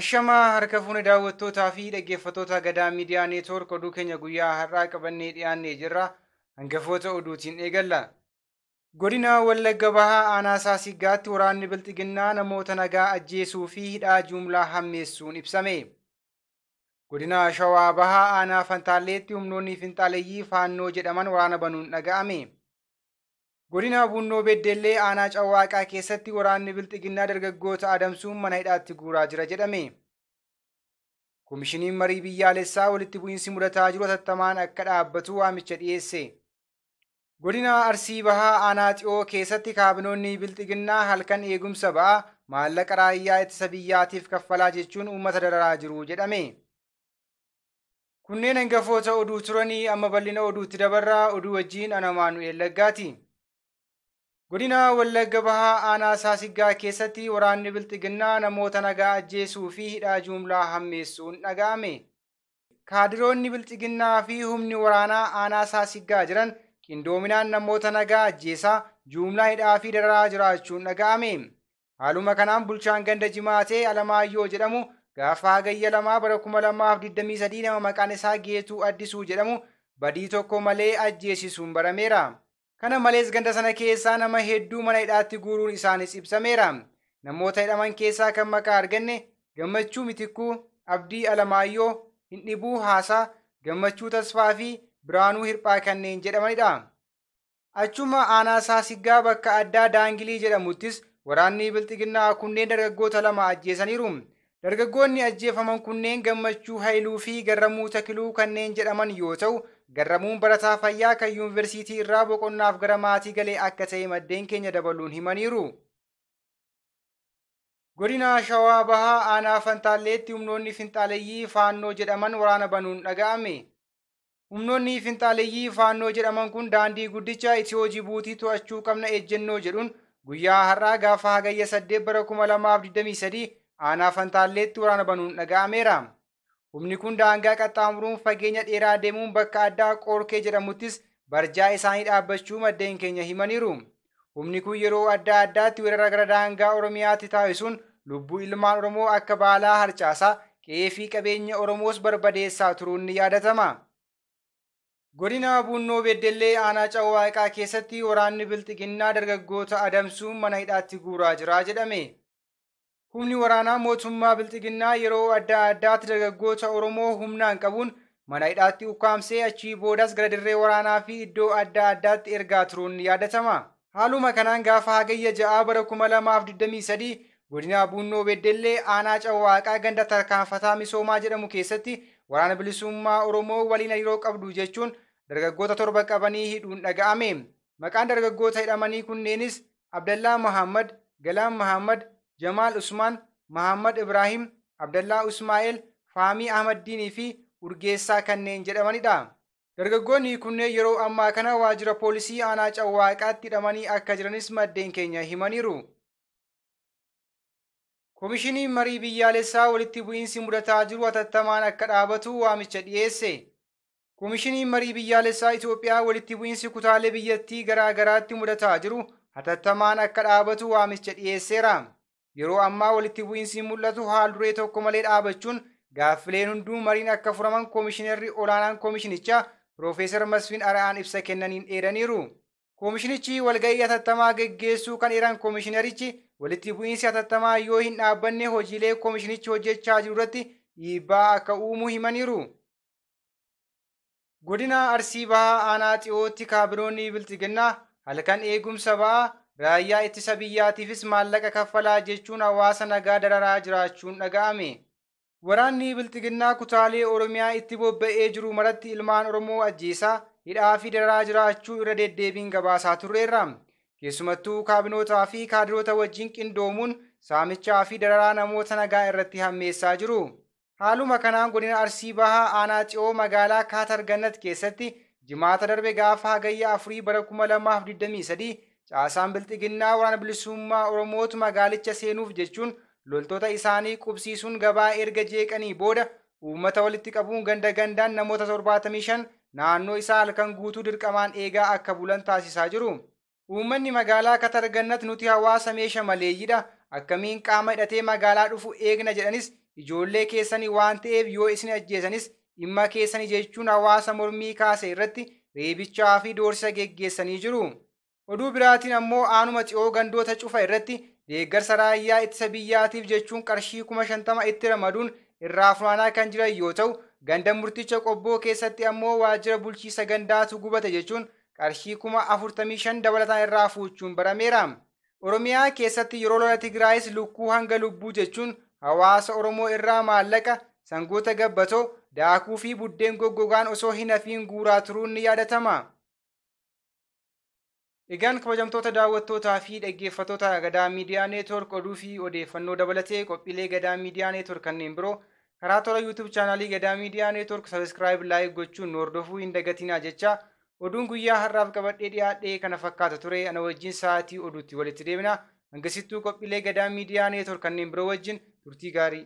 Ashamaa harka fuuni daawwattootaa fi dhaggeeffattoota Gadaa Miidiyaa Neetwoork oduu keenya guyyaa har'aa qabannee dhiyaannee jirra. Hangafoota oduutiin eegalla. Godina Wallagga Bahaa Aanaa Saasiggaatti waraanni Bilxiginnaa namoota nagaa ajjeesuu fi hidhaa jumlaa hammeessuun ibsame. Godina Shawaa Bahaa Aanaa Fantaalleetti humnoonni finxaaleeyyii Faannoo jedhaman waraana banuun dhaga'ame. Godina Bunnoo Beddellee Aanaa Cawwaaqaa keessatti waraanni Bilxiginnaa dargaggoota adamsuun mana hidhaatti guuraa jira jedhame. Koomishiniin marii biyyaalessaa walitti bu'iinsi mudataa jiru hatattamaan akka dhaabbatu waamicha dhiyeesse. Godina Arsii Bahaa Aanaa Xiyoo keessatti kaabinoonni Bilxiginnaa halkan eegumsa ba'aa maallaqa raayyaa ittisa biyyaatiif kaffalaa jechuun uummata dararaa jiru jedhame. Kunneen hangafoota oduu turanii amma bal'ina oduutti dabarraa oduu wajjiin ana Maanu'eel Laggaati. Godina Wallagga Bahaa Aanaa Saasiggaa keessatti waraanni Bilxiginnaa namoota nagaa ajjeesuu fi hidhaa jumlaa hammeessuun dhaga'ame. Kaadiroonni Bilxiginnaa fi humni waraanaa Aanaa Saasiggaa jiran qindoominaan namoota nagaa ajjeesaa jumlaa hidhaa fi dararaa jiraachuun dhaga'ame. Haaluma kanaan bulchaan ganda Jimaatee Alamaayyoo jedhamu gaafa hagayya 2 bara 2023 nama maqaan isaa Geetuu Addisuu jedhamu badii tokko malee ajjeesisuun barameera. Kana malees ganda sana keessaa nama hedduu mana hidhaatti guuruun isaanis ibsameera. Namoota hidhaman keessaa kan maqaa arganne Gammachuu Mitikkuu, Abdii Alamaayyoo, Hindhibuu Haasaa, Gammachuu Tasfaa fi Biraanuu Hirphaa kanneen jedhamanidha. Achuma Aanaa Saasiggaa bakka addaa Daangilii jedhamuttis waraanni Bilxiginnaa kunneen dargaggoota 2 ajjeesaniiru. Dargaggoonni ajjeefaman kunneen Gammachuu Haayiluu fi Garramuu Takiluu kanneen jedhaman yoo ta'u, Garramuun barataa fayyaa kan yuunivarsiitii irraa boqonnaaf gara maatii galee akka ta'e maddeen keenya dabaluun himaniiru. Godina Shawaa Bahaa Aanaa Fantaalleetti humnoonni finxaaleeyyii Faannoo jedhaman waraana banuun dhaga'ame. Humnoonni finxaaleeyyii Faannoo jedhaman kun daandii guddicha Itiyoo Jibuutii to'achuu qabna ejjennoo jedhuun guyyaa har'aa gaafa hagayya 8 bara 2023 Aanaa Fantaalleetti waraana banuun dhaga'ameera. Humni kun daangaa qaxxaamuruun fageenya dheeraa deemuun bakka addaa Qorkee jedhamuttis barjaa isaanii dhaabbachuu maddeen keenya himaniiru. Humni kun yeroo adda addaatti weerara gara daangaa Oromiyaatti taasisuun lubbuu ilmaan Oromoo akka baalaa harcaasaa qe'ee fi qabeenya Oromoos barbadeessaa turuun ni yaadatama. Godina Bunnoo Beddellee Aanaa Cawwaaqaa keessatti waraanni Bilxiginnaa dargaggoota adamsuun mana hidhaatti guuraa jira jedhame. Humni waraanaa mootummaa Bilxiginnaa yeroo adda addaatti dargaggoota Oromoo humnaan qabuun mana hidhaatti ukkaamsee achii boodas gara dirree waraanaa fi iddoo adda addaatti ergaa turuun ni yaadatama. Haaluma kanaan gaafa hagayya 6 bara 2023 godina Bunnoo Beddellee Aanaa Cawwaaqaa ganda tarkaanfataa misoomaa jedhamu keessatti waraana bilisummaa Oromoo waliin hariiroo qabdu jechuun dargaggoota 7 qabanii hidhuun dhaga'ame. Maqaan dargaggoota hidhamanii kunneenis Abdallaa Muhammad, Galaan Muhammad, Jamaal Usmaan, Muhammad Ibrahim, Abdallaa Usmaa'eel, Faamii Ahmaddiinii fi Urgeessaa kanneen jedhamanidha. Dargaggoonni kunneen yeroo ammaa kana waajjira poolisii Aanaa Cawwaaqaatti hidhamanii akka jiranis maddeen keenya himaniiru. Koomishiniin marii biyyaalessaa walitti bu'iinsi mudataa jiru hatattamaan akka dhaabatu waamicha dhiyeesse. Koomishiniin marii biyyaalessaa Itoophiyaa walitti bu'iinsi kutaalee biyyattii garaa garaatti mudataa jiru hatattamaan akka dhaabatu waamicha dhiyeesseera. Yeroo ammaa walitti bu'iinsi mul'atu haal duree tokko malee dhaabachuun gaaffileen hunduu mariin akka furaman koomishinarri olaanaan koomishinichaa Piroofeesar Masfiin Ara'aan ibsa kennaniin dheeraniiru. Koomishinichi walga'ii hatattamaa geggeessuu kan eeran koomishinarichi walitti bu'iinsi hatattamaa yoo hin dhaabbanne hojiilee koomishinichi hojjechaa jiru irratti dhiibbaa akka uumu himaniiru. Godina Arsii Bahaa Aanaa Xiyootti kaabinoonni Bilxiginnaa halkan eegumsa ba'aa raayyaa ittisa biyyaatiifis maallaqa kaffalaa jechuun hawaasa nagaa dararaa jiraachuun dhaga'ame. Waraanni Bilxiginnaa kutaalee Oromiyaa itti bobba'ee jiru maratti ilmaan Oromoo ajjeesaa hidhaa fi dararaa jiraachuu irra deddeebiin gabaasaa turreerra. Keessumattuu kaabinootaa fi kaadiroota wajjin qindoomuun saamichaa fi dararaa namoota nagaa irratti hammeessaa jiru. Haaluma kanaan godina Arsii Bahaa Aanaa Xiyoo magaalaa Kaatar Gannat keessatti jimaata darbe gaafa hagayya 4 bara 2023 caasaan Bilxiginnaa waraana bilisummaa Oromootu magaalicha seenuuf jechuun loltoota isaanii qubsiisuun gabaa erga jeeqanii booda uummata walitti qabuun ganda gandaan namoota 75 naannoo isaa halkan guutuu dirqamaan eegaa akka bulan taasisaa jiru. Uummanni magaalaa Kaatar Gannat nuti hawaasa meeshaa maleeyyiidha akkamiin qaama hidhatee magaalaa dhufu eegna jedhanis ijoollee keessanii waan ta'eef yoo isin ajjeesanis dhimma keessanii jechuun hawaasa mormii kaase irratti reebichaa fi doorsisa geggeessanii jiru. Oduu biraatiin ammoo aanuma xi'oo gandoota cufa irratti deeggarsa raayyaa ittisa biyyaatiif jechuun qarshii 50,000 itti ramaduun irraa funaanaa kan jiran yoo ta'u, ganda murticha qobboo keessatti ammoo waajjira bulchiisa gandaatu gubate jechuun qarshii 45,000 dabalataan irraa fuuchuun barameera. Oromiyaa keessatti yeroo lola Tigraayis lukkuu hanga lubbuu jechuun hawaasa Oromoo irraa maallaqa, sangoota gabbatoo, daakuu fi buddeen goggogaan osoo hin hafiin guuraa turuun ni yaadatama. Egaan kabajamtoota daawwattootaa fi dhaggeeffattoota Gadaa Miidiyaa Neetwork oduu fi odeeffannoo dabalatee qophiilee Gadaa Miidiyaa Neetwork kanneen biroo karaa toora YouTube chaanaalii Gadaa Miidiyaa Neetwork subscribe like gochuun nu hordofuu hin dagatinaa jecha oduun guyyaa har'aaf qabadhee dhiyaadhee kana fakkaata ture. Ana wajjin sa'aatii oduutti walitti deebina. Hangasittuu qophiilee Gadaa Miidiyaa Neetwork kanneen biroo wajjin turtii gaarii.